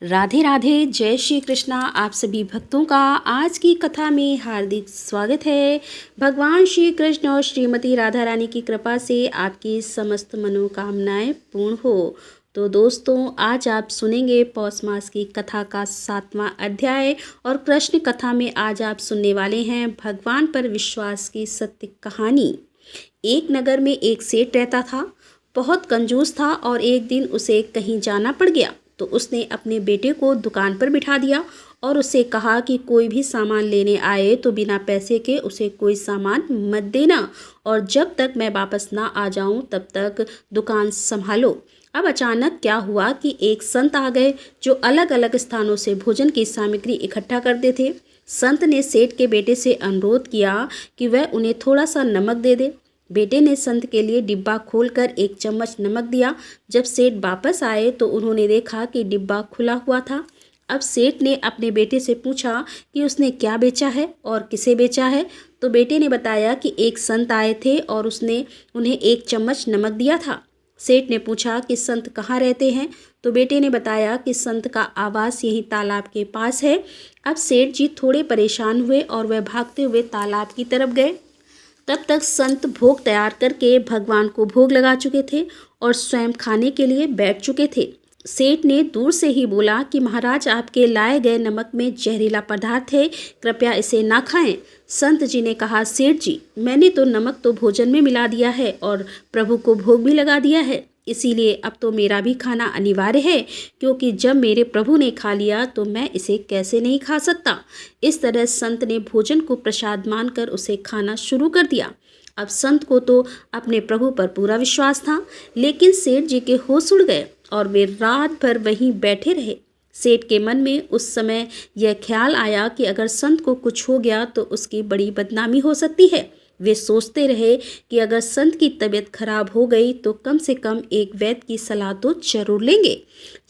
राधे राधे, जय श्री कृष्णा। आप सभी भक्तों का आज की कथा में हार्दिक स्वागत है। भगवान श्री कृष्ण और श्रीमती राधा रानी की कृपा से आपकी समस्त मनोकामनाएं पूर्ण हो। तो दोस्तों, आज आप सुनेंगे पौष मास की कथा का 7वां अध्याय और कृष्ण कथा में आज आप सुनने वाले हैं भगवान पर विश्वास की सत्य कहानी। एक नगर में एक सेठ रहता था। बहुत कंजूस था और एक दिन उसे कहीं जाना पड़ गया तो उसने अपने बेटे को दुकान पर बिठा दिया और उससे कहा कि कोई भी सामान लेने आए तो बिना पैसे के उसे कोई सामान मत देना और जब तक मैं वापस ना आ जाऊं तब तक दुकान संभालो। अब अचानक क्या हुआ कि एक संत आ गए जो अलग अलग स्थानों से भोजन की सामग्री इकट्ठा करते थे। संत ने सेठ के बेटे से अनुरोध किया कि वह उन्हें थोड़ा सा नमक दे दे। बेटे ने संत के लिए डिब्बा खोलकर 1 चम्मच नमक दिया। जब सेठ वापस आए तो उन्होंने देखा कि डिब्बा खुला हुआ था। अब सेठ ने अपने बेटे से पूछा कि उसने क्या बेचा है और किसे बेचा है। तो बेटे ने बताया कि एक संत आए थे और उसने उन्हें 1 चम्मच नमक दिया था। सेठ ने पूछा कि संत कहाँ रहते हैं, तो बेटे ने बताया कि संत का आवास यहीं तालाब के पास है। अब सेठ जी थोड़े परेशान हुए और वह भागते हुए तालाब की तरफ गए। तब तक संत भोग तैयार करके भगवान को भोग लगा चुके थे और स्वयं खाने के लिए बैठ चुके थे। सेठ ने दूर से ही बोला कि महाराज, आपके लाए गए नमक में जहरीला पदार्थ है, कृपया इसे ना खाएं। संत जी ने कहा, सेठ जी, मैंने तो नमक तो भोजन में मिला दिया है और प्रभु को भोग भी लगा दिया है, इसीलिए अब तो मेरा भी खाना अनिवार्य है, क्योंकि जब मेरे प्रभु ने खा लिया तो मैं इसे कैसे नहीं खा सकता। इस तरह संत ने भोजन को प्रसाद मानकर उसे खाना शुरू कर दिया। अब संत को तो अपने प्रभु पर पूरा विश्वास था, लेकिन सेठ जी के होश उड़ गए और वे रात भर वहीं बैठे रहे। सेठ के मन में उस समय यह ख्याल आया कि अगर संत को कुछ हो गया तो उसकी बड़ी बदनामी हो सकती है। वे सोचते रहे कि अगर संत की तबीयत खराब हो गई तो कम से कम एक वैद्य की सलाह तो जरूर लेंगे।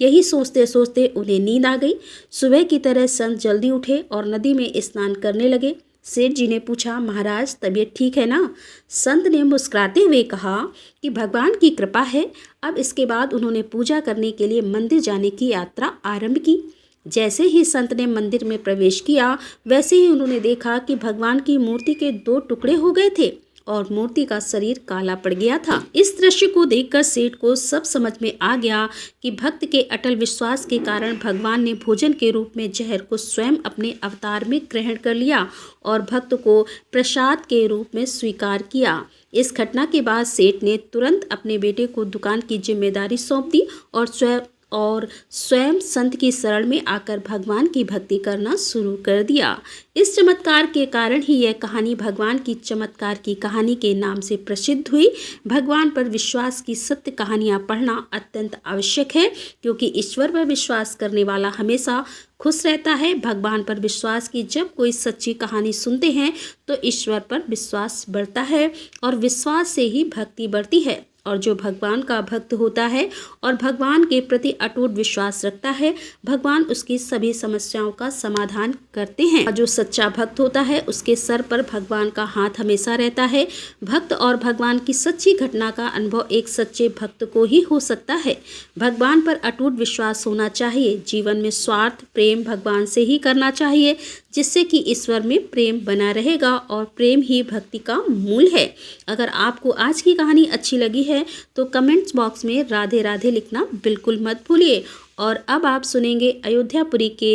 यही सोचते सोचते उन्हें नींद आ गई। सुबह की तरह संत जल्दी उठे और नदी में स्नान करने लगे। सेठ जी ने पूछा, महाराज, तबीयत ठीक है ना? संत ने मुस्कुराते हुए कहा कि भगवान की कृपा है। अब इसके बाद उन्होंने पूजा करने के लिए मंदिर जाने की यात्रा आरंभ की। जैसे ही संत ने मंदिर में प्रवेश किया वैसे ही उन्होंने देखा कि भगवान की मूर्ति के 2 टुकड़े हो गए थे और मूर्ति का शरीर काला पड़ गया था। इस दृश्य को देखकर सेठ को सब समझ में आ गया कि भक्त के अटल विश्वास के कारण भगवान ने भोजन के रूप में जहर को स्वयं अपने अवतार में ग्रहण कर लिया और भक्त को प्रसाद के रूप में स्वीकार किया। इस घटना के बाद सेठ ने तुरंत अपने बेटे को दुकान की जिम्मेदारी सौंप दी और स्वयं संत की शरण में आकर भगवान की भक्ति करना शुरू कर दिया। इस चमत्कार के कारण ही यह कहानी भगवान की चमत्कार की कहानी के नाम से प्रसिद्ध हुई। भगवान पर विश्वास की सत्य कहानियाँ पढ़ना अत्यंत आवश्यक है, क्योंकि ईश्वर पर विश्वास करने वाला हमेशा खुश रहता है। भगवान पर विश्वास की जब कोई सच्ची कहानी सुनते हैं तो ईश्वर पर विश्वास बढ़ता है और विश्वास से ही भक्ति बढ़ती है। और जो भगवान का भक्त होता है और भगवान के प्रति अटूट विश्वास रखता है, भगवान उसकी सभी समस्याओं का समाधान करते हैं। जो सच्चा भक्त होता है उसके सर पर भगवान का हाथ हमेशा रहता है। भक्त और भगवान की सच्ची घटना का अनुभव एक सच्चे भक्त को ही हो सकता है। भगवान पर अटूट विश्वास होना चाहिए। जीवन में स्वार्थ प्रेम भगवान से ही करना चाहिए, जिससे कि ईश्वर में प्रेम बना रहेगा और प्रेम ही भक्ति का मूल है। अगर आपको आज की कहानी अच्छी लगी है तो कमेंट्स बॉक्स में राधे राधे लिखना बिल्कुल मत भूलिए। और अब आप सुनेंगे अयोध्यापुरी के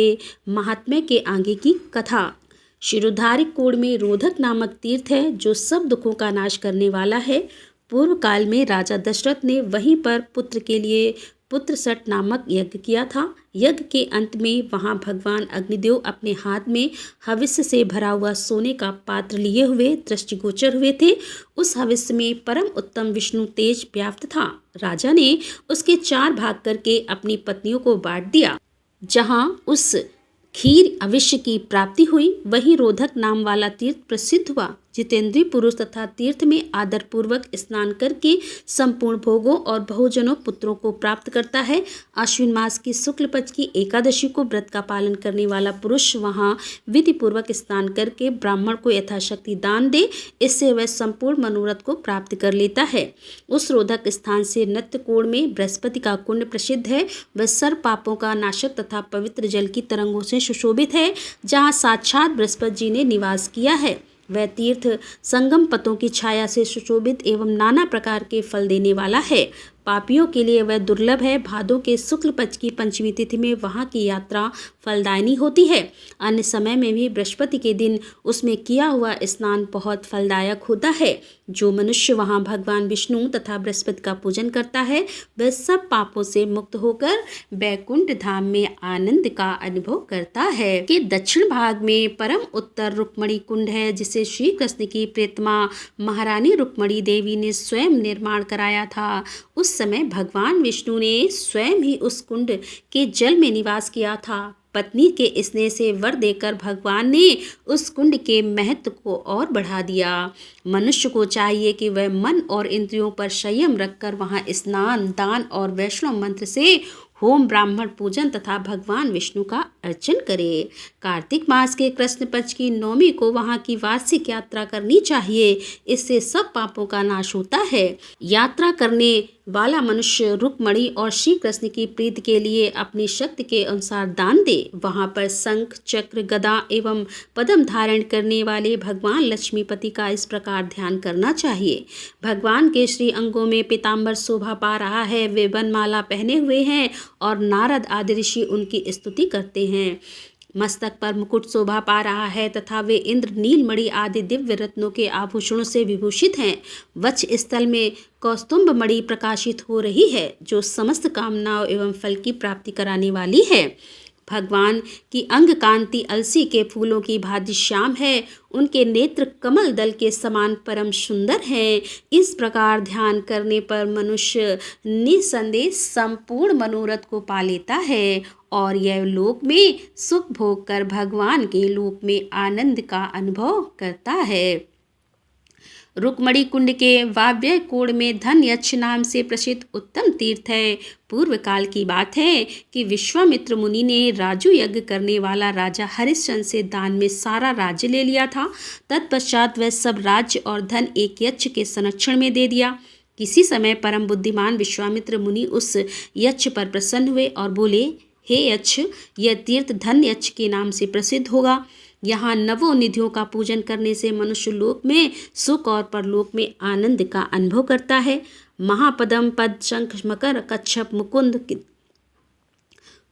महात्म्य के आगे की कथा। शिरोधार्य कोण में रोधक नामक तीर्थ है जो सब दुखों का नाश करने वाला है। पूर्व काल में राजा दशरथ ने वहीं पर पुत्र के लिए पुत्रसट नामक यज्ञ किया था। यज्ञ के अंत में वहां भगवान अग्निदेव अपने हाथ में हविष्य से भरा हुआ सोने का पात्र लिए हुए दृष्टिगोचर हुए थे। उस हविष्य में परम उत्तम विष्णु तेज व्याप्त था। राजा ने उसके 4 भाग करके अपनी पत्नियों को बांट दिया। जहां उस खीर अविष्य की प्राप्ति हुई वहीं रोधक नाम वाला तीर्थ प्रसिद्ध हुआ। जितेंद्रीय पुरुष तथा तीर्थ में आदर पूर्वक स्नान करके संपूर्ण भोगों और बहुजनों पुत्रों को प्राप्त करता है। आश्विन मास की शुक्ल पक्ष की एकादशी को व्रत का पालन करने वाला पुरुष वहां विधि पूर्वक स्नान करके ब्राह्मण को यथाशक्ति दान दे, इससे वह संपूर्ण मनोरथ को प्राप्त कर लेता है। उस रोधक स्थान से नृत्यकोण में बृहस्पति का कुंड प्रसिद्ध है। वह सर्व पापों का नाशक तथा पवित्र जल की तरंगों से सुशोभित है, जहाँ साक्षात बृहस्पति जी ने निवास किया है। वह तीर्थ संगम पतों की छाया से सुशोभित एवं नाना प्रकार के फल देने वाला है। पापियों के लिए वह दुर्लभ है। भादों के शुक्ल पक्ष की पंचमी तिथि में वहाँ की यात्रा फलदायिनी होती है। अन्य समय में भी बृहस्पति के दिन उसमें किया हुआ स्नान बहुत फलदायक होता है। जो मनुष्य वहाँ भगवान विष्णु तथा बृहस्पति का पूजन करता है वह सब पापों से मुक्त होकर बैकुंठ धाम में आनंद का अनुभव करता है। कि दक्षिण भाग में परम उत्तर रुक्मणी कुंड है, जिसे श्री कृष्ण की प्रियतमा महारानी रुक्मणी देवी ने स्वयं निर्माण कराया था। उस समय भगवान विष्णु ने स्वयं ही उस कुंड के जल में निवास किया था। पत्नी के स्नेह से वर देकर भगवान ने उस कुंड के महत्व को और बढ़ा दिया। मनुष्य को चाहिए कि वह मन और इंद्रियों पर संयम रखकर वहां स्नान, दान और वैष्णव मंत्र से होम, ब्राह्मण पूजन तथा भगवान विष्णु का अर्चन करे। कार्तिक मास के कृष्ण पक्ष की नवमी को वहाँ की वार्षिक यात्रा करनी चाहिए, इससे सब पापों का नाश होता है। यात्रा करने वाला मनुष्य रुक्मणी और श्री कृष्ण की प्रीति के लिए अपनी शक्ति के अनुसार दान दे। वहाँ पर शंख, चक्र, गदा एवं पद्म धारण करने वाले भगवान लक्ष्मीपति का इस प्रकार ध्यान करना चाहिए। भगवान के श्री अंगों में पीताम्बर शोभा पा रहा है। वे वनमाला पहने हुए हैं और नारद आदि ऋषि उनकी स्तुति करते हैं। मस्तक पर मुकुट शोभा पा रहा है तथा वे इंद्र, नीलमणि आदि दिव्य रत्नों के आभूषणों से विभूषित हैं। वक्ष स्थल में कौस्तुभ मणि प्रकाशित हो रही है, जो समस्त कामनाओं एवं फल की प्राप्ति कराने वाली है। भगवान की अंग कांति अलसी के फूलों की भांति श्याम है। उनके नेत्र कमल दल के समान परम सुंदर हैं। इस प्रकार ध्यान करने पर मनुष्य निसंदेह संपूर्ण मनोरथ को पा लेता है और यह लोक में सुख भोग कर भगवान के लोक में आनंद का अनुभव करता है। रुक्मणी कुंड के वाव्य कोण में धन यक्ष नाम से प्रसिद्ध उत्तम तीर्थ है। पूर्व काल की बात है कि विश्वामित्र मुनि ने राजू यज्ञ करने वाला राजा हरिश्चंद्र से दान में सारा राज्य ले लिया था। तत्पश्चात वह सब राज्य और धन एक यक्ष के संरक्षण में दे दिया। किसी समय परम बुद्धिमान विश्वामित्र मुनि उस यक्ष पर प्रसन्न हुए और बोले, हे यक्ष, यह तीर्थ धन यक्ष के नाम से प्रसिद्ध होगा। यहाँ नवों निधियों का पूजन करने से मनुष्य लोक में सुख और परलोक में आनंद का अनुभव करता है। महापद्म, पद, शंख, मकर, कच्छप, मुकुंद,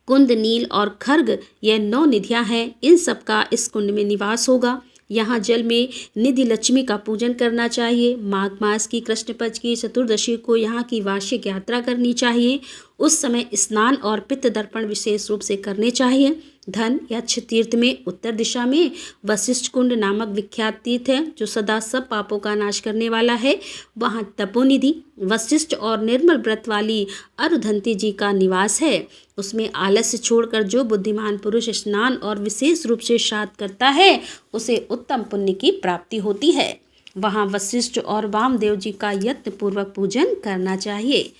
कुंद, नील और खर्ग, यह 9 निधियाँ हैं। इन सब का इस कुंड में निवास होगा। यहाँ जल में निधि लक्ष्मी का पूजन करना चाहिए। माघ मास की कृष्ण पक्ष की चतुर्दशी को यहाँ की वार्षिक यात्रा करनी चाहिए। उस समय स्नान और पित्त दर्पण विशेष रूप से करने चाहिए। धन यक्ष तीर्थ में उत्तर दिशा में वशिष्ठ कुंड नामक विख्यात तीर्थ है, जो सदा सब पापों का नाश करने वाला है। वहाँ तपोनिधि, वशिष्ठ और निर्मल व्रत वाली अरुधंती जी का निवास है। उसमें आलस्य छोड़कर जो बुद्धिमान पुरुष स्नान और विशेष रूप से श्राद्ध करता है उसे उत्तम पुण्य की प्राप्ति होती है। वहाँ वशिष्ठ और वामदेव जी का यत्न पूर्वक पूजन करना चाहिए।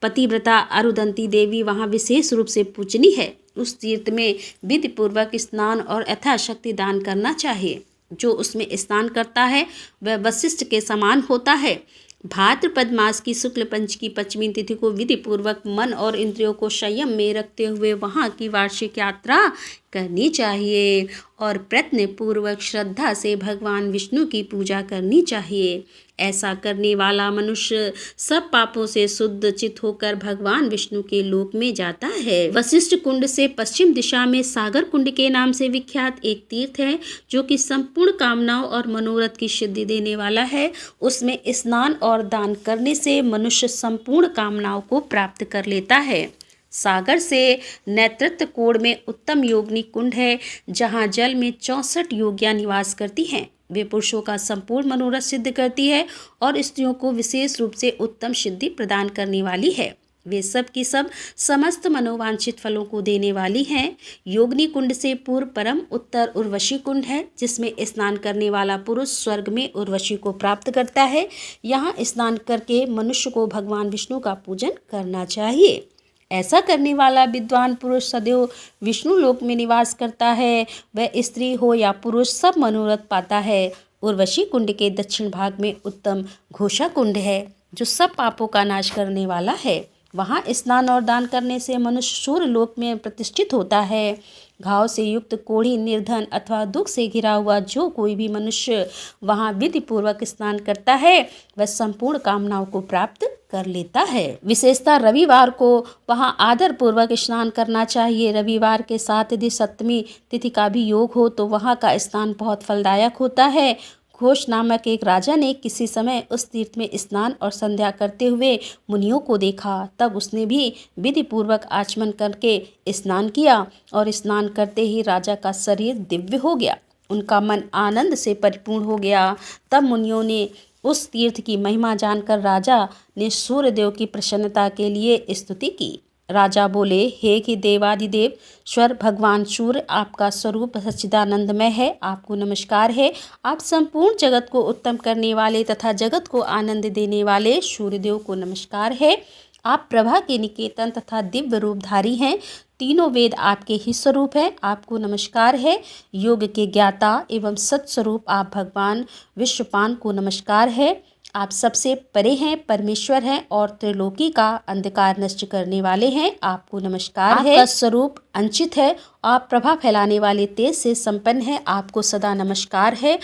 पतिव्रता अरुधंती देवी वहाँ विशेष रूप से पूजनी है। उस तीर्थ में विधि पूर्वक स्नान और यथाशक्ति दान करना चाहिए। जो उसमें स्नान करता है वह वशिष्ठ के समान होता है। भाद्रपद मास की शुक्ल पंच की पंचमी तिथि को विधि पूर्वक मन और इंद्रियों को संयम में रखते हुए वहाँ की वार्षिक यात्रा करनी चाहिए और प्रयत्न पूर्वक श्रद्धा से भगवान विष्णु की पूजा करनी चाहिए। ऐसा करने वाला मनुष्य सब पापों से शुद्ध चित होकर भगवान विष्णु के लोक में जाता है। वशिष्ठ कुंड से पश्चिम दिशा में सागर कुंड के नाम से विख्यात एक तीर्थ है, जो कि संपूर्ण कामनाओं और मनोरथ की सिद्धि देने वाला है। उसमें स्नान और दान करने से मनुष्य संपूर्ण कामनाओं को प्राप्त कर लेता है। सागर से नेतृत्व कोण में उत्तम योगिनी कुंड है, जहाँ जल में 64 योगियाँ निवास करती हैं। वे पुरुषों का संपूर्ण मनोरथ सिद्ध करती है और स्त्रियों को विशेष रूप से उत्तम सिद्धि प्रदान करने वाली है। वे सब की सब समस्त मनोवांछित फलों को देने वाली हैं। योगिनी कुंड से पूर्व परम उत्तर उर्वशी कुंड है, जिसमें स्नान करने वाला पुरुष स्वर्ग में उर्वशी को प्राप्त करता है। यहाँ स्नान करके मनुष्य को भगवान विष्णु का पूजन करना चाहिए। ऐसा करने वाला विद्वान पुरुष सदैव विष्णु लोक में निवास करता है। वह स्त्री हो या पुरुष सब मनोरथ पाता है। उर्वशी कुंड के दक्षिण भाग में उत्तम घोषा कुंड है, जो सब पापों का नाश करने वाला है। वहाँ स्नान और दान करने से मनुष्य सूर्य लोक में प्रतिष्ठित होता है। घाव से युक्त, कोढ़ी, निर्धन अथवा दुख से घिरा हुआ जो कोई भी मनुष्य वहाँ विधि पूर्वक स्नान करता है, वह संपूर्ण कामनाओं को प्राप्त कर लेता है। विशेषतः रविवार को वहाँ आदर पूर्वक स्नान करना चाहिए। रविवार के साथ यदि सप्तमी तिथि का भी योग हो तो वहाँ का स्नान बहुत फलदायक होता है। घोष नामक एक राजा ने किसी समय उस तीर्थ में स्नान और संध्या करते हुए मुनियों को देखा। तब उसने भी विधि पूर्वक आचमन करके स्नान किया और स्नान करते ही राजा का शरीर दिव्य हो गया। उनका मन आनंद से परिपूर्ण हो गया। तब मुनियों ने उस तीर्थ की महिमा जानकर राजा ने सूर्यदेव की प्रसन्नता के लिए स्तुति की। राजा बोले, हे कि देवादिदेव स्वर भगवान सूर्य, आपका स्वरूप सच्चिदानंदमय है, आपको नमस्कार है। आप संपूर्ण जगत को उत्तम करने वाले तथा जगत को आनंद देने वाले सूर्यदेव को नमस्कार है। आप प्रभा के निकेतन तथा दिव्य रूपधारी हैं। तीनों वेद आपके ही स्वरूप है, आपको नमस्कार है। योग के ज्ञाता एवं सत्स्वरूप आप भगवान विश्वपान को नमस्कार है। आप सबसे परे हैं, परमेश्वर हैं और त्रिलोकी का अंधकार नष्ट करने वाले हैं, आपको नमस्कार है। आपका स्वरूप अंचित है, आप प्रभा फैलाने वाले तेज से संपन्न है, आपको सदा नमस्कार है।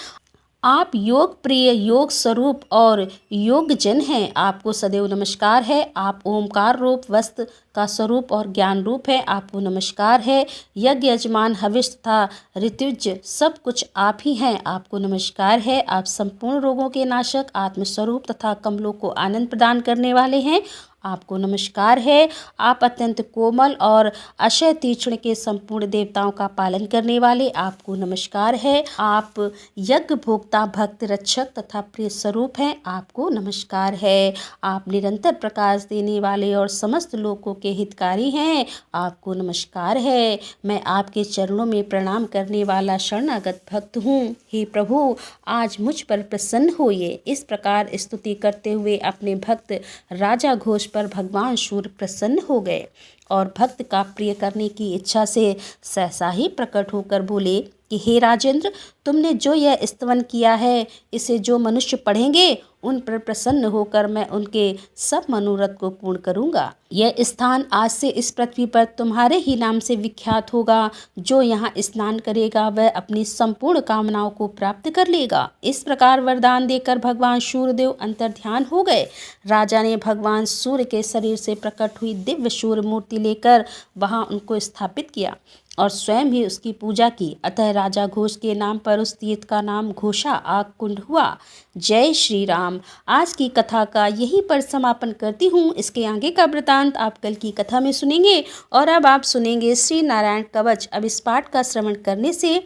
आप योग प्रिय, योग स्वरूप और योग जन हैं, आपको सदैव नमस्कार है। आप ओमकार रूप, वस्त्र का स्वरूप और ज्ञान रूप है, आपको नमस्कार है। यज्ञ, यजमान, हविष तथा ऋत्विज सब कुछ आप ही हैं, आपको नमस्कार है। आप संपूर्ण रोगों के नाशक, आत्मस्वरूप तथा कमलों को आनंद प्रदान करने वाले हैं, आपको नमस्कार है। आप अत्यंत कोमल और अक्षय तीक्ष्ण के संपूर्ण देवताओं का पालन करने वाले, आपको नमस्कार है। आप यज्ञ भोक्ता, भक्त रक्षक तथा प्रिय स्वरूप हैं, आपको नमस्कार है। आप निरंतर प्रकाश देने वाले और समस्त लोगों के हितकारी हैं, आपको नमस्कार है। मैं आपके चरणों में प्रणाम करने वाला शरणागत भक्त हूँ। हे प्रभु, आज मुझ पर प्रसन्न होइए। इस प्रकार स्तुति करते हुए अपने भक्त राजा घोष पर भगवान सूर्य प्रसन्न हो गए और भक्त का प्रिय करने की इच्छा से सहसा ही प्रकट होकर बोले कि हे राजेंद्र, तुमने जो यह स्तवन किया है, इसे जो मनुष्य पढ़ेंगे उन पर प्रसन्न होकर मैं उनके सब मनोरथ को पूर्ण करूंगा। यह स्थान आज से इस पृथ्वी पर तुम्हारे ही नाम से विख्यात होगा। जो यहाँ स्नान करेगा वह अपनी संपूर्ण कामनाओं को प्राप्त कर लेगा। इस प्रकार वरदान देकर भगवान सूर्यदेव अंतर्ध्यान हो गए। राजा ने भगवान सूर्य के शरीर से प्रकट हुई दिव्य सूर्य मूर्ति लेकर वहाँ उनको स्थापित किया और स्वयं ही उसकी पूजा की। अतः राजा घोष के नाम पर उस तीर्थ का नाम घोषा आग कुंड हुआ। जय श्री राम। आज की कथा का यहीं पर समापन करती हूँ। इसके आगे का वृतांत आप कल की कथा में सुनेंगे। और अब आप सुनेंगे श्री नारायण कवच। अब इस पाठ का श्रवण करने से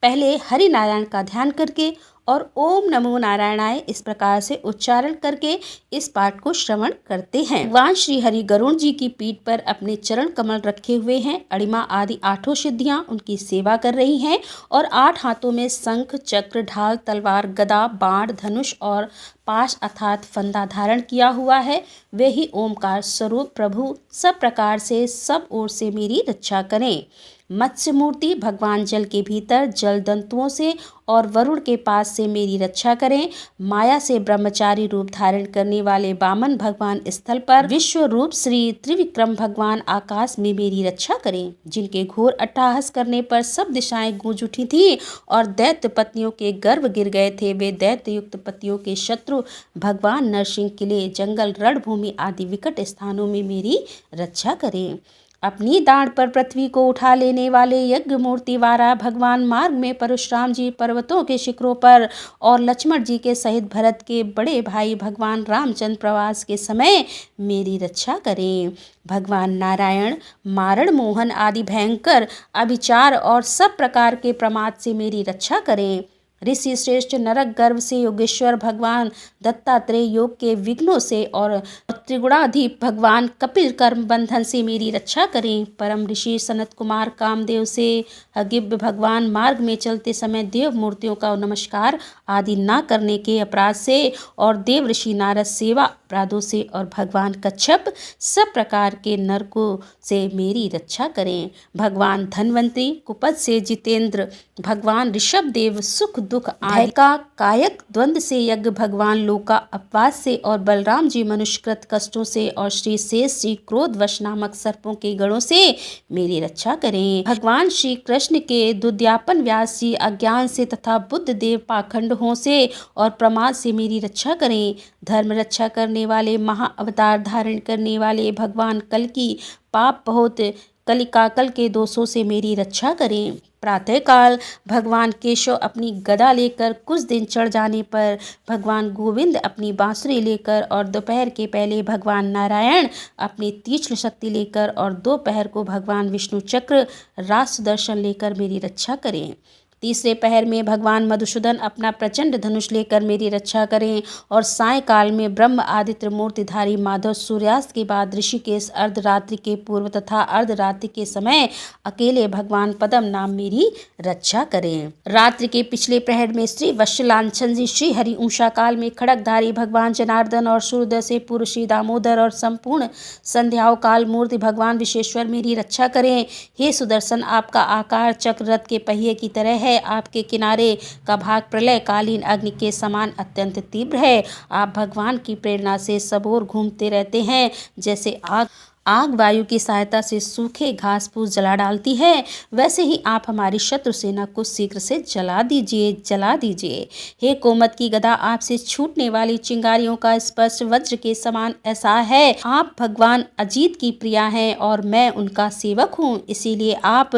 पहले हरि नारायण का ध्यान करके और ओम नमो नारायणाय इस प्रकार से उच्चारण करके इस पाठ को श्रवण करते हैं। भगवान श्री हरि गरुड़ जी की पीठ पर अपने चरण कमल रखे हुए हैं। अणिमा आदि 8 सिद्धियां उनकी सेवा कर रही हैं और 8 हाथों में शंख, चक्र, ढाल, तलवार, गदा, बाण, धनुष और पाश अर्थात फंदा धारण किया हुआ है। वे ही ओमकार स्वरूप प्रभु सब प्रकार से सब ओर से मेरी रक्षा करें। मत्स्य मूर्ति भगवान जल के भीतर जल दंतुओं से और वरुण के पास से मेरी रक्षा करें। माया से ब्रह्मचारी रूप धारण करने वाले वामन भगवान स्थल पर, विश्व रूप श्री त्रिविक्रम भगवान आकाश में मेरी रक्षा करें। जिनके घोर अट्टहास करने पर सब दिशाएं गूंज उठी थी और दैत्य पत्नियों के गर्भ गिर गए थे, वे दैत्य युक्त पतियों के शत्रु भगवान नरसिंह किले, जंगल, रणभूमि आदि विकट स्थानों में मेरी रक्षा करें। अपनी दाढ़ पर पृथ्वी को उठा लेने वाले यज्ञ मूर्ति वारा भगवान मार्ग में परशुराम जी पर्वतों के शिखरों पर और लक्ष्मण जी के सहित भरत के बड़े भाई भगवान रामचंद्र प्रवास के समय मेरी रक्षा करें। भगवान नारायण मारण मोहन आदि भयंकर अभिचार और सब प्रकार के प्रमाद से मेरी रक्षा करें। ऋषि श्रेष्ठ नरक गर्भ से योगेश्वर भगवान दत्तात्रेय योग के विघ्नों से और त्रिगुणाधीप भगवान कपिल कर्म बंधन से मेरी रक्षा करें। परम ऋषि सनत कुमार कामदेव से अगिब्य भगवान मार्ग में चलते समय देव मूर्तियों का नमस्कार आदि न करने के अपराध से और देव ऋषि नारद सेवा अपराधों से और भगवान कच्छप सब प्रकार के नरकों से मेरी रक्षा करें। भगवान धन्वंतरी कुपथ से जितेंद्र, भगवान ऋषभ देव सुख दुख आदि का कायक द्वंद से यज्ञ, भगवान लोका अपवास से और बलराम जी मनुष्यकृत कष्टों से और श्री शेष जी क्रोध वश नामक सर्पों के गणों से मेरी रक्षा करें। भगवान श्री कृष्ण के दुद्यापन व्यास जी अज्ञान से तथा बुद्ध देव पाखंडों से और प्रमाद से मेरी रक्षा करें। धर्म रक्षा करने वाले महा अवतार धारण करने वाले भगवान कल की पाप बहुत कलिकाकल के दोषों से मेरी रक्षा करें। प्रातःकाल भगवान केशव अपनी गदा लेकर कुछ दिन चढ़ जाने पर भगवान गोविंद अपनी बांसुरी लेकर और दोपहर के पहले भगवान नारायण अपनी तीक्ष्ण शक्ति लेकर और दोपहर को भगवान विष्णु चक्र राज सुदर्शन लेकर मेरी रक्षा करें। तीसरे पहर में भगवान मधुसूदन अपना प्रचंड धनुष लेकर मेरी रक्षा करें और सायंकाल में ब्रह्म आदित्य मूर्तिधारी माधव सूर्यास्त के बाद ऋषिकेश अर्धरात्रि के पूर्व तथा अर्धरात्रि के समय अकेले भगवान पद्म नाम मेरी रक्षा करें। रात्रि के पिछले प्रहर में श्री वत्सलांछन जी श्री हरि उषा काल में खड़गधारी भगवान जनार्दन और सूर्योदय से पूर्व श्री दामोदर और संपूर्ण संध्याओं काल मूर्ति भगवान विश्वेश्वर मेरी रक्षा करें। हे सुदर्शन, आपका आकार चक्र रथ के पहिए की तरह है। आपके किनारे का भाग प्रलय कालीन अग्नि के समान अत्यंत तीव्र है। आप भगवान की प्रेरणा से सब ओर घूमते रहते हैं। जैसे आग वायु की सहायता से सूखे घास फूस जला डालती है, वैसे ही आप हमारी शत्रु सेना को शीघ्र से जला दीजिए। हे कोमत की गदा, आपसे छूटने वाली चिंगारियों का स्पर्श वज्र के समान ऐसा है। आप भगवान अजीत की प्रिया हैं और मैं उनका सेवक हूँ, इसीलिए आप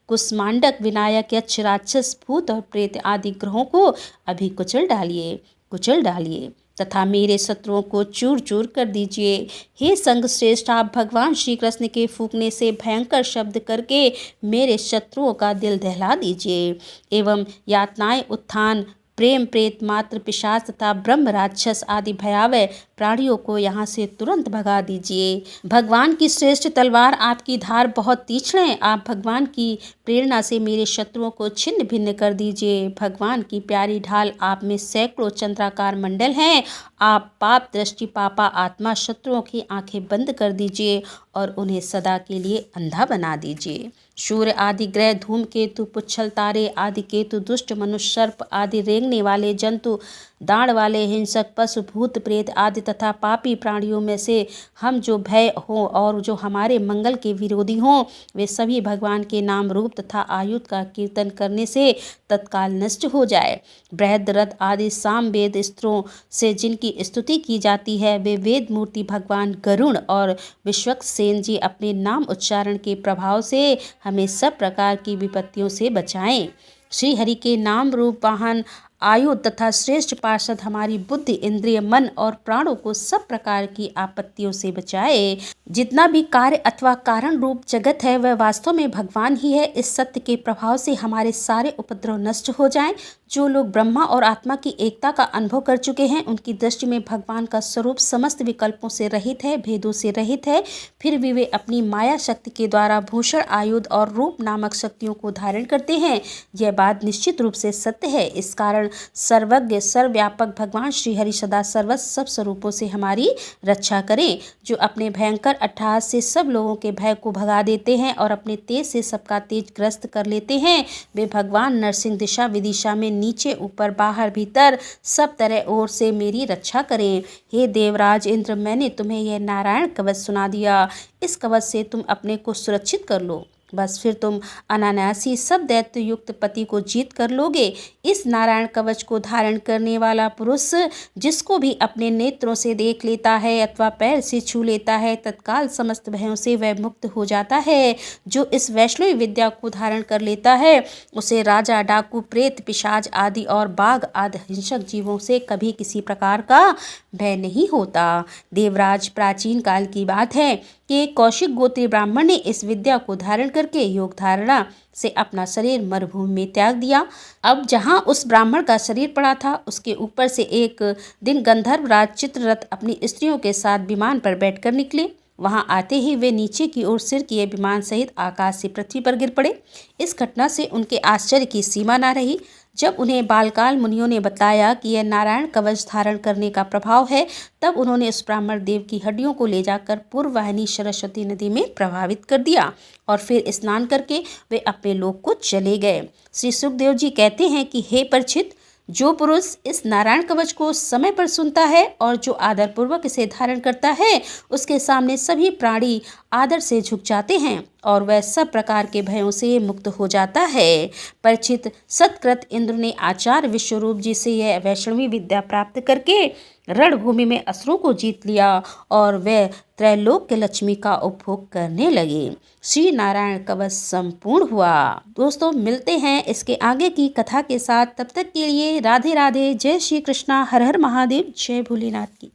कुष्मांडक, विनायक, यक्ष, राक्षस, भूत और प्रेत आदि ग्रहों को अभी कुचल डालिए तथा मेरे शत्रुओं को चूर चूर कर दीजिए। हे संघ श्रेष्ठ, आप भगवान श्री कृष्ण के फूंकने से भयंकर शब्द करके मेरे शत्रुओं का दिल दहला दीजिए एवं यातनाएं, उत्थान, प्रेम, प्रेत, मात्र, पिशाच तथा ब्रह्म राक्षस आदि भयावह प्राणियों को यहाँ से तुरंत भगा दीजिए। भगवान की श्रेष्ठ तलवार, आपकी धार बहुत तीक्ष्ण है। आप भगवान की प्रेरणा से मेरे शत्रुओं को छिन्न भिन्न कर दीजिए। भगवान की प्यारी ढाल, आप में सैकड़ों चंद्राकार मंडल हैं। आप पाप दृष्टि पापा आत्मा शत्रुओं की आंखें बंद कर दीजिए और उन्हें सदा के लिए अंधा बना दीजिए। सूर्य आदि ग्रह, धूमकेतु, पुच्छल तारे आदि केतु, दुष्ट मनुष्य, सर्प आदि रेंगने वाले जंतु, दाढ़ वाले हिंसक पशु, भूत प्रेत आदि तथा पापी प्राणियों में से हम जो भय हों और जो हमारे मंगल के विरोधी हों, वे सभी भगवान के नाम रूप तथा आयुध का कीर्तन करने से तत्काल नष्ट हो जाए। बृहद्रथ आदि साम वेद स्त्रों से जिनकी स्तुति की जाती है, वे वेद मूर्ति भगवान गरुण और विश्वक्सेन जी अपने नाम उच्चारण के प्रभाव से हमें सब प्रकार की विपत्तियों से बचाएं। श्री हरि के नाम रूप वाहन, आयु तथा श्रेष्ठ पार्षद हमारी बुद्धि, इंद्रिय, मन और प्राणों को सब प्रकार की आपत्तियों से बचाए। जितना भी कार्य अथवा कारण रूप जगत है, वह वास्तव में भगवान ही है। इस सत्य के प्रभाव से हमारे सारे उपद्रव नष्ट हो जाएं। जो लोग ब्रह्मा और आत्मा की एकता का अनुभव कर चुके हैं, उनकी दृष्टि में भगवान का स्वरूप समस्त विकल्पों से रहित है, भेदों से रहित है। फिर भी वे अपनी माया शक्ति के द्वारा भूषण, आयुध और रूप नामक शक्तियों को धारण करते हैं। यह बात निश्चित रूप से सत्य है। इस कारण सर्वज्ञ सर्वव्यापक भगवान श्री हरि सदा सर्वस्व सब स्वरूपों से हमारी रक्षा करें। जो अपने भयंकर अट्टहास से सब लोगों के भय को भगा देते हैं और अपने तेज से सबका तेज ग्रस्त कर लेते हैं, वे भगवान नरसिंह दिशा विदिशा में नीचे ऊपर बाहर भीतर सब तरह ओर से मेरी रक्षा करें। हे देवराज इंद्र, मैंने तुम्हें यह नारायण कवच सुना दिया। इस कवच से तुम अपने को सुरक्षित कर लो, बस फिर तुम अनायासी सब दैत्य युक्त पति को जीत कर लोगे। इस नारायण कवच को धारण करने वाला पुरुष जिसको भी अपने नेत्रों से देख लेता है अथवा पैर से छू लेता है, तत्काल समस्त भयों से वह मुक्त हो जाता है। जो इस वैष्णवी विद्या को धारण कर लेता है, उसे राजा, डाकू, प्रेत, पिशाच आदि और बाघ आदि हिंसक जीवों से कभी किसी प्रकार का भय नहीं होता। देवराज, प्राचीन काल की बात है कि कौशिक गोत्री ब्राह्मण ने इस विद्या को धारण करके योग धारणा से अपना शरीर मरुभूमि में त्याग दिया। अब जहाँ उस ब्राह्मण का शरीर पड़ा था, उसके ऊपर से एक दिन गंधर्व राज चित्ररथ अपनी स्त्रियों के साथ विमान पर बैठकर निकले। वहां आते ही वे नीचे की ओर सिर किए विमान सहित आकाश से पृथ्वी पर गिर पड़े। इस घटना से उनके आश्चर्य की सीमा न रही। जब उन्हें बालकाल मुनियों ने बताया कि यह नारायण कवच धारण करने का प्रभाव है, तब उन्होंने उस ब्राह्मण देव की हड्डियों को ले जाकर पूर्व वाहिनी सरस्वती नदी में प्रभावित कर दिया और फिर स्नान करके वे अपने लोक को चले गए। श्री सुखदेव जी कहते हैं कि हे परीक्षित, जो पुरुष इस नारायण कवच को समय पर सुनता है और जो आदर पूर्वक इसे धारण करता है, उसके सामने सभी प्राणी आदर से झुक जाते हैं और वह सब प्रकार के भयों से मुक्त हो जाता है। परीक्षित, सत्कृत इंद्र ने आचार्य विश्वरूप जी से यह वैष्णवी विद्या प्राप्त करके रणभूमि में असुरों को जीत लिया और वे त्रैलोक के लक्ष्मी का उपभोग करने लगे। श्री नारायण कवच संपूर्ण हुआ। दोस्तों, मिलते हैं इसके आगे की कथा के साथ। तब तक के लिए राधे राधे। जय श्री कृष्णा। हर हर महादेव। जय भोलेनाथ की।